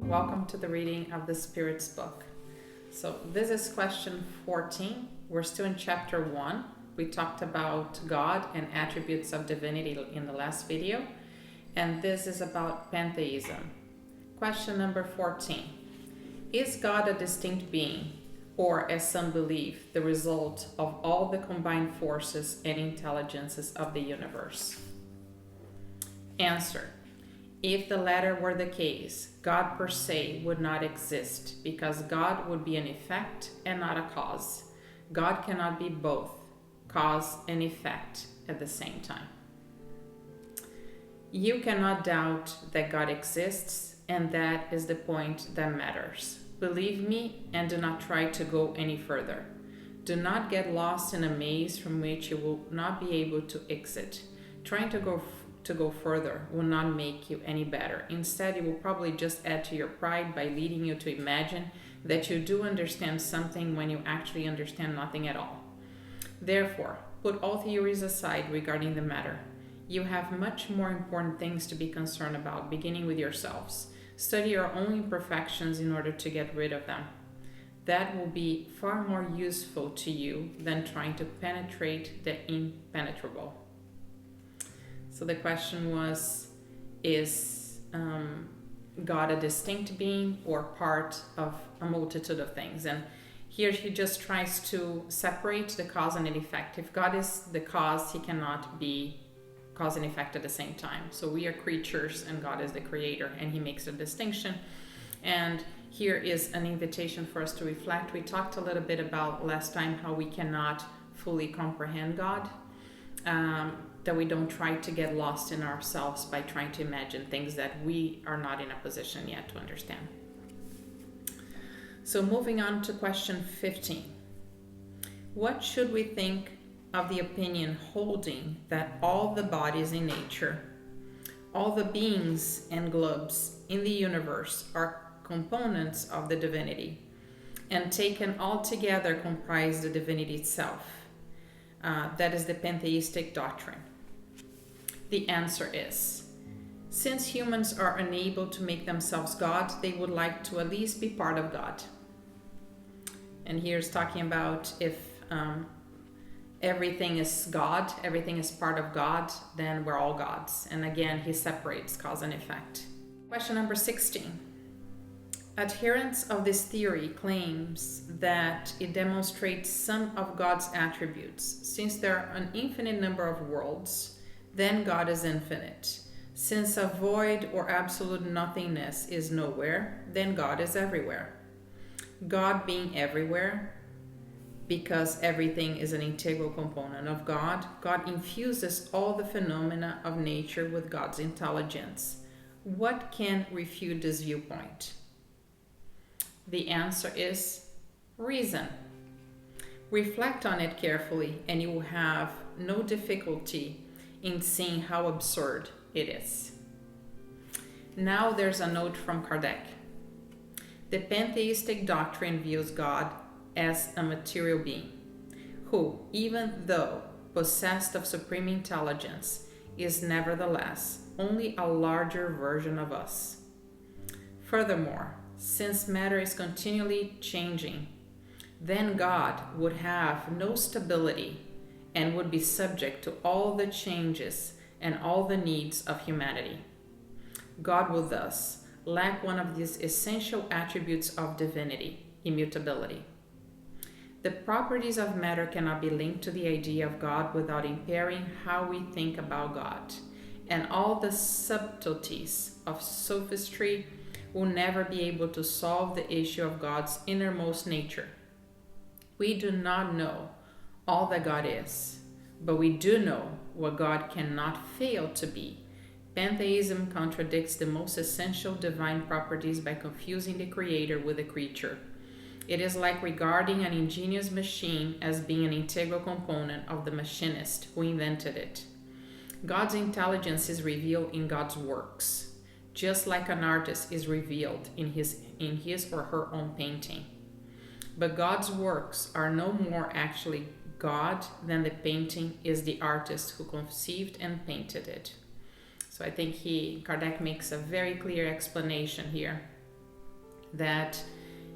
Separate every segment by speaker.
Speaker 1: Welcome to the reading of the Spirit's book. So this is question 14. We're still in chapter 1. We talked about God and attributes of divinity in the last video, and this is about pantheism. Question number 14. Is God a distinct being, or, as some believe, the result of all the combined forces and intelligences of the universe? Answer. If the latter were the case, God per se would not exist, because God would be an effect and not a cause. God cannot be both cause and effect at the same time. You cannot doubt that God exists, and that is the point that matters. Believe me and do not try to go any further. Do not get lost in a maze from which you will not be able to exit. Trying to go further will not make you any better. Instead, it will probably just add to your pride by leading you to imagine that you do understand something when you actually understand nothing at all. Therefore, put all theories aside regarding the matter. You have much more important things to be concerned about, beginning with yourselves. Study your own imperfections in order to get rid of them. That will be far more useful to you than trying to penetrate the impenetrable. So the question was, is God a distinct being or part of a multitude of things? And here he just tries to separate the cause and the effect. If God is the cause, he cannot be cause and effect at the same time. So we are creatures and God is the creator, and he makes a distinction. And here is an invitation for us to reflect. We talked a little bit about last time how we cannot fully comprehend God. That we don't try to get lost in ourselves by trying to imagine things that we are not in a position yet to understand. So moving on to question 15. What should we think of the opinion holding that all the bodies in nature, all the beings and globes in the universe are components of the divinity, and taken all together comprise the divinity itself? That is the pantheistic doctrine. The answer is, since humans are unable to make themselves God, they would like to at least be part of God. And here's talking about if everything is God, everything is part of God, then we're all gods. And again, he separates cause and effect. Question number 16. Adherents of this theory claims that it demonstrates some of God's attributes. Since there are an infinite number of worlds, then God is infinite. Since a void or absolute nothingness is nowhere, then God is everywhere. God being everywhere, because everything is an integral component of God, God infuses all the phenomena of nature with God's intelligence. What can refute this viewpoint? The answer is reason. Reflect on it carefully, and you will have no difficulty in seeing how absurd it is. Now there's a note from Kardec. The pantheistic doctrine views God as a material being, who, even though possessed of supreme intelligence, is nevertheless only a larger version of us. Furthermore, since matter is continually changing, then God would have no stability and would be subject to all the changes and all the needs of humanity. God will thus lack one of these essential attributes of divinity, immutability. The properties of matter cannot be linked to the idea of God without impairing how we think about God, and all the subtleties of sophistry will never be able to solve the issue of God's innermost nature. We do not know all that God is, but we do know what God cannot fail to be. Pantheism contradicts the most essential divine properties by confusing the creator with the creature. It is like regarding an ingenious machine as being an integral component of the machinist who invented it. God's intelligence is revealed in God's works, just like an artist is revealed in his or her own painting. But God's works are no more actually God than the painting is the artist who conceived and painted it. So I think Kardec makes a very clear explanation here that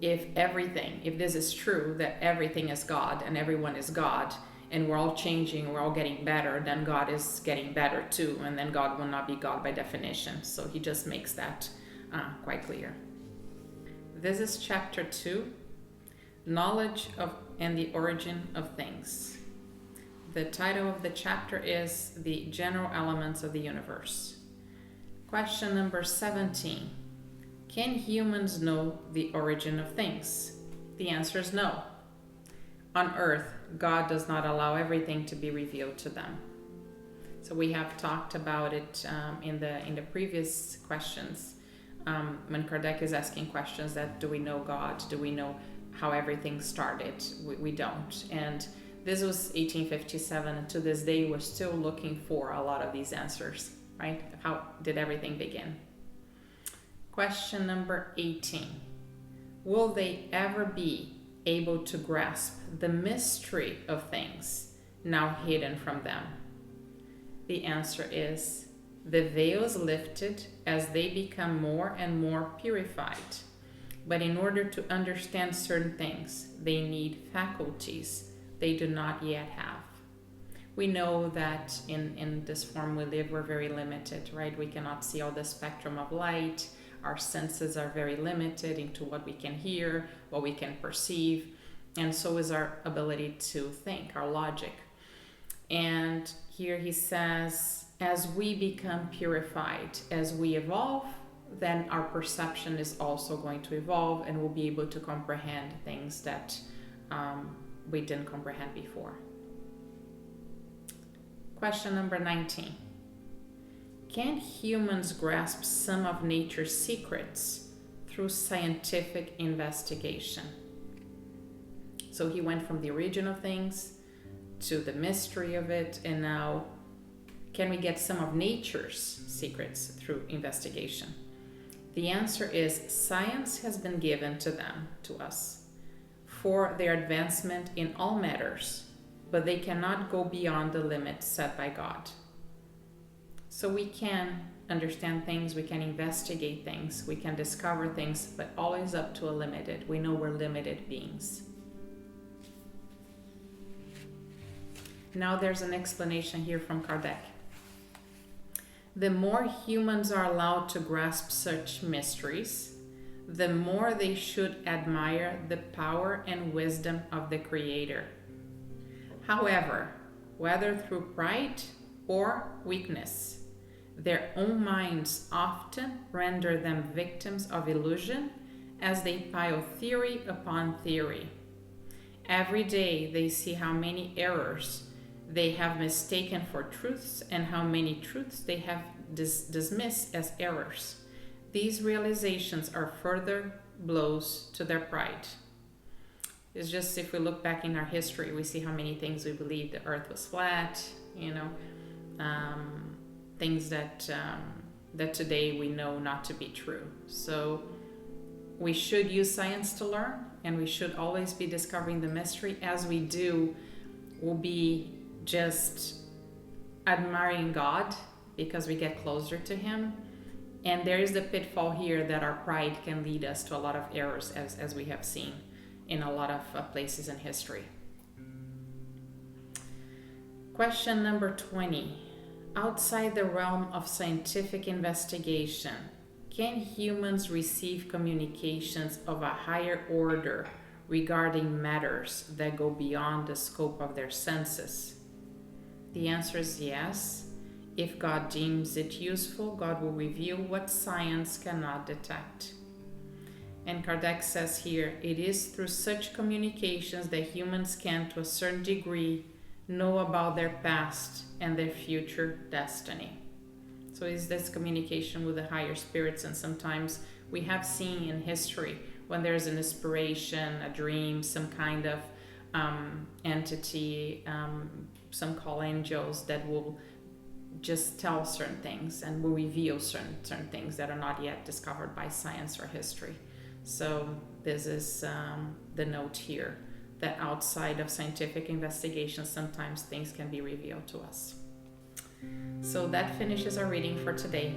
Speaker 1: if this is true, that everything is God and everyone is God, and we're all changing, we're all getting better, then God is getting better too, and then God will not be God by definition. So he just makes that quite clear. This is chapter 2, Knowledge of and the Origin of Things. The title of the chapter is The General Elements of the Universe. Question number 17. Can humans know the origin of things? The answer is no. On earth, God does not allow everything to be revealed to them. So we have talked about it in the previous questions. When Kardec is asking questions that, do we know God? Do we know how everything started? We don't. And this was 1857, and to this day we're still looking for a lot of these answers, right? How did everything begin? Question number 18. Will they ever be able to grasp the mystery of things now hidden from them? The answer is, the veil is lifted as they become more and more purified. But in order to understand certain things, they need faculties they do not yet have. We know that in this form we live, we're very limited, right? We cannot see all the spectrum of light. Our senses are very limited into what we can hear, what we can perceive, and so is our ability to think, our logic. And here he says, as we become purified, as we evolve, then our perception is also going to evolve, and we'll be able to comprehend things that we didn't comprehend before. Question number 19. Can humans grasp some of nature's secrets through scientific investigation? So he went from the origin of things to the mystery of it, and now can we get some of nature's secrets through investigation? The answer is, science has been given to them, to us, for their advancement in all matters, but they cannot go beyond the limits set by God. So we can understand things, we can investigate things, we can discover things, but always up to a limited. We know we're limited beings. Now there's an explanation here from Kardec. The more humans are allowed to grasp such mysteries, the more they should admire the power and wisdom of the Creator. However, whether through pride or weakness, their own minds often render them victims of illusion as they pile theory upon theory. Every day they see how many errors they have mistaken for truths and how many truths they have dismissed as errors. These realizations are further blows to their pride. It's just, if we look back in our history, we see how many things we believed the earth was flat, things that today we know not to be true. So we should use science to learn, and we should always be discovering the mystery. As we do, we'll be just admiring God because we get closer to Him. And there is the pitfall here that our pride can lead us to a lot of errors, as we have seen in a lot of places in history. Question number 20. Outside the realm of scientific investigation, can humans receive communications of a higher order regarding matters that go beyond the scope of their senses? The answer is yes. If God deems it useful, God will reveal what science cannot detect. And Kardec says here, it is through such communications that humans can, to a certain degree, know about their past and their future destiny. So is this communication with the higher spirits, and sometimes we have seen in history when there's an inspiration, a dream, some kind of entity, some call angels that will just tell certain things and will reveal certain things that are not yet discovered by science or history. So this is the note here, that outside of scientific investigation, sometimes things can be revealed to us. So that finishes our reading for today.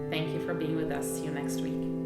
Speaker 1: Thank you for being with us. See you next week.